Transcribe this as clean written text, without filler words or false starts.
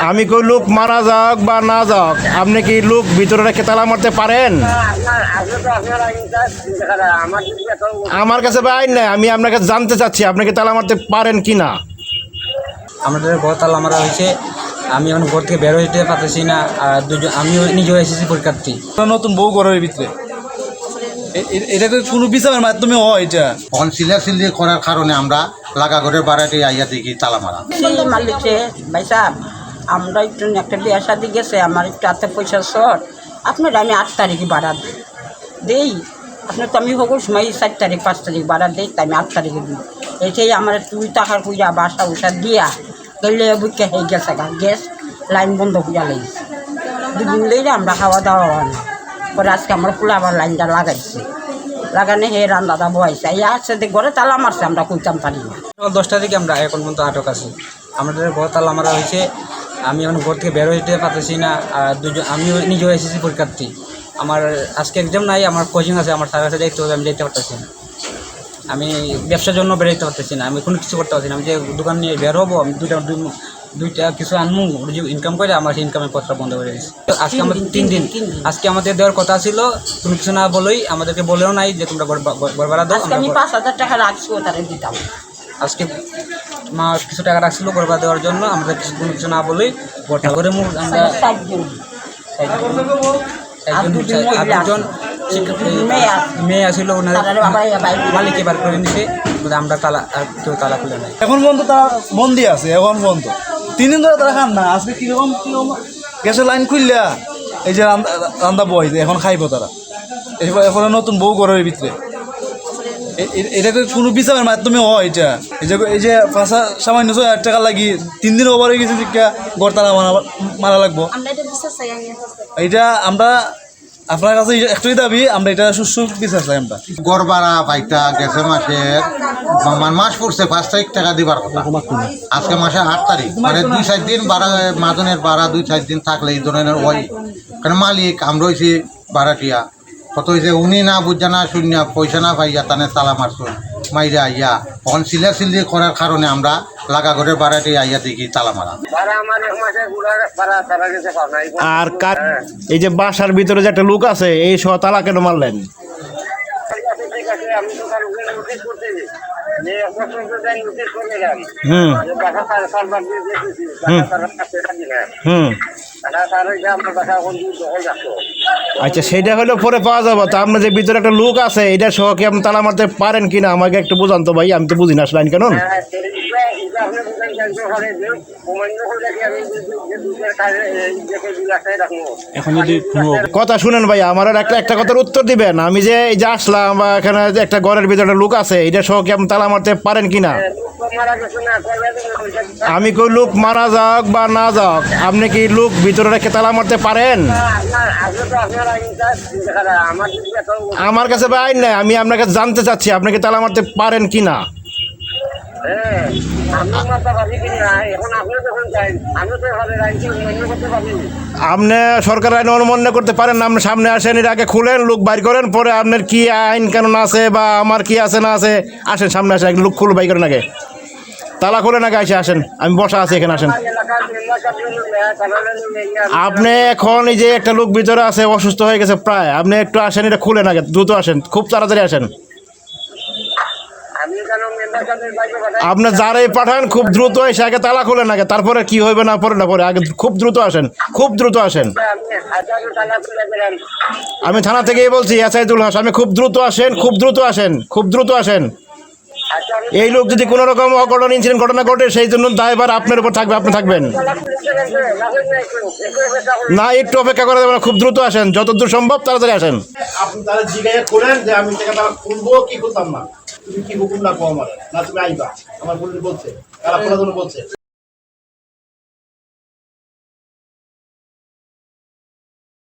আমি কই লোক মারা যাক বা না যাক, আপনি কি লোক ভিতরে রেখে তালা মারতে পারেন? আমার কাছে ভাই আইন নাই, আমি আপনাকে জানতে চাচ্ছি আপনি কি তালা মারতে পারেন কি না। আমাদের ঘর তালা মারা হয়েছে, আমি এখন ঘর থেকে বের হইতে পারতেছি না। আর দুজন আমিও নিজেও এসেছি পরীক্ষার্থী। নতুন বউ ঘরের ভিতরে এটা তো কোনো বিচারের মাধ্যমে হয়। এটা অন সিলাসিলি করার কারণে আমরা লাগা ঘরের বাড়াতে আইয়া দেখি তালা মারা। মালিকে ভাই সাহেব, আমরা একটু একটা বিয়ে শাদি গেছে, আমার একটু হাতে পয়সা শর্ট, আপনার আমি 8 তারিখে বাড়া দেই। আপনার তো আমি সকল সময় 4 তারিখ 5 তারিখ বাড়া দেই, তাই আমি 8 তারিখে দিই। এটাই আমার 2 টাকার পূজা বাসা উষা দিয়া গেলে বুকে হয়ে গেছে, গ্যাস লাইন বন্ধ পূজা লেগেছে। 2 দিন লেগে আমরা খাওয়া দাওয়া হয় না। পরে আজকে আমার ফুলে আবার লাইনটা লাগাইছে, লাগানে হে রান্নাটা বয়াইছে, এই আসছে ঘরে তালা মারছে, আমরা কইতাম পারি না। সকাল 10টা থেকে আমরা এখন পর্যন্ত আটক আছি। আমাদের ঘর তালা মারা হয়েছে, আমি এখন ঘর থেকে বের হইতে পারতেছি না। আর দুজন আমিও নিজেও এসেছি পরীক্ষার্থী। আমার আজকে এক্সাম নাই, আমার কোচিং আছে, আমার স্যারের কাছে দেখতে হবে, আমি যেতে পারতেছি না। আমি ব্যবসার জন্য বেরোতে পারতেছি না, আমি কোনো কিছু করতে পারছি না। আমি যে দোকান নিয়ে বের হবো, আমি দুইটা কিছু আনবো, ইনকাম করে আমার ইনকামের পথটা বন্ধ করে দিচ্ছি। আজকে আমাদের 3 দিন, আজকে আমাদের দেওয়ার কথা ছিল, কোনো কিছু না বলেই আমাদেরকে বলেও নাই যে তোমরা ঘর ভাড়া দাও। আমি 5,000 টাকা রাখছি, তারা দিতাম। আজকে মা কিছু টাকা রাখছিল ঘর ভাড়া দেওয়ার জন্য, আমাদের কোনো কিছু না বলেই ঘরটা করে আমরা 60 জন দুজন মেয়ে আসছিল, ওনার মালিক এবার করে নিছে, আমরা তালা আর কেউ তালা খুলে নাই। এখন পর্যন্ত তারা বন্দি আছে, এখন পর্যন্ত 3 দিন ধরে তারা খান না। আজকে কিরকম গ্যাসের লাইন খুললা এই যে রান্না বয় এখন খাইব তারা। এখন নতুন বউ ঘরের ভিতরে এটা তো কোনো বিচারের মাধ্যমে হয়। এটা এই যে পাঁচা সামান্য 6,000 টাকা লাগি 3 দিন ওভার হয়ে গেছে, ঘর তারা মারা লাগবো। এইটা আমরা আপনার কাছে একটাই দাবি, আমরা এটা সুস্থ বিচার চাই। আমরা গড় ভাড়া পাইতা গেছে মাসের মাস পড়ছে 5 তারিখ টাকা দিবার কথা, আজকে মাসে 8 তারিখ, মানে 2-4 দিন ভাড়া মাজনের ভাড়া 2-4 দিন থাকলে এই ধরনের ওই কারণ মালিক আমরা হয়েছি ভাড়াটিয়া কত হয়েছে, উনি না বুঝা না শূন্য পয়সা না পাইয়া তানে তালা মারছেন মাইরা আইয়া। তখন সিলাসিলি করার কারণে আমরা লাগা ঘরের বাড়াতে আইয়া দেখি তালা মারা। আর এই যে বাসার ভিতরে যে একটা লোক আছে, এই সহ তালা কেন মারলেন? আচ্ছা, সেইটা হলে পরে পাওয়া যাবো। তা আপনার যে ভিতরে একটা লোক আছে, এটা সহ কি আপনি তালা মারতে পারেন কিনা আমাকে একটু বুঝান তো ভাই, আমি তো বুঝি না আসলে আইন কানুন। এখন যদি কথা শুনেন ভাই, আমার একটা কথার উত্তর দিবেন। আমি যে এই যে আসলাম বা এখানে যে একটা ঘরের ভিতরে লোক আছে, এটা সহ কি আপনি তালা মারতে পারেন কিনা? আমি কই লোক মারা যাক বা না যাক, আপনি কি লোক ভিতরে রেখে তালা মারতে পারেন? আমার কাছে ভাই আইন নাই, আমি আপনাকে জানতে চাচ্ছি আপনি কি তালা মারতে পারেন কি না। আপনি সরকার আইন অমান্য করতে পারেন না। আপনি সামনে আসেন, এর আগে খুলেন, লোক বাইর করেন, পরে আপনার কি আইন কানুন আছে বা আমার কি আছে না আছে, আসেন সামনে আসেন, লোক খুলে বাইর করেন আগে, তালা খুলে নাকি আসেন, আমি বসা আছি এখানে, আসেন। আপনি এখন এই যে একটা লোক ভিতরে আছে, অসুস্থ হয়ে গেছে প্রায়, আপনি একটু আসেন, এটা খুলে নাকি, দ্রুত আসেন, খুব তাড়াতাড়ি আসেন। আপনি যারাই পাঠান খুব দ্রুত এসে আগে তালা খুলে নাকি, তারপরে কি হইবে না পরে না পরে, আগে খুব দ্রুত আসেন, খুব দ্রুত আসেন। আমি থানা থেকেই বলছি, এসআইদুল হাস, আমি খুব দ্রুত আসেন, খুব দ্রুত আসেন, খুব দ্রুত আসেন। এই লোক যদি কোনো রকম অঘটন ইনসিডেন্ট ঘটনা ঘটে, সেই জন্য দায়ভার আপনার উপর থাকবে, আপনি থাকবেন না। একটু অপেক্ষা করা যাবে না, খুব দ্রুত আসেন, যতদূর সম্ভব তাড়াতাড়ি আসেন। আপনি তাহলে জিজ্ঞাসা করেন যে আমি টাকা খুলবো কি খুলতাম না, তুমি কি হুকুম না আমার না, তুমি আইবা, আমার বলছে কারা বলছে।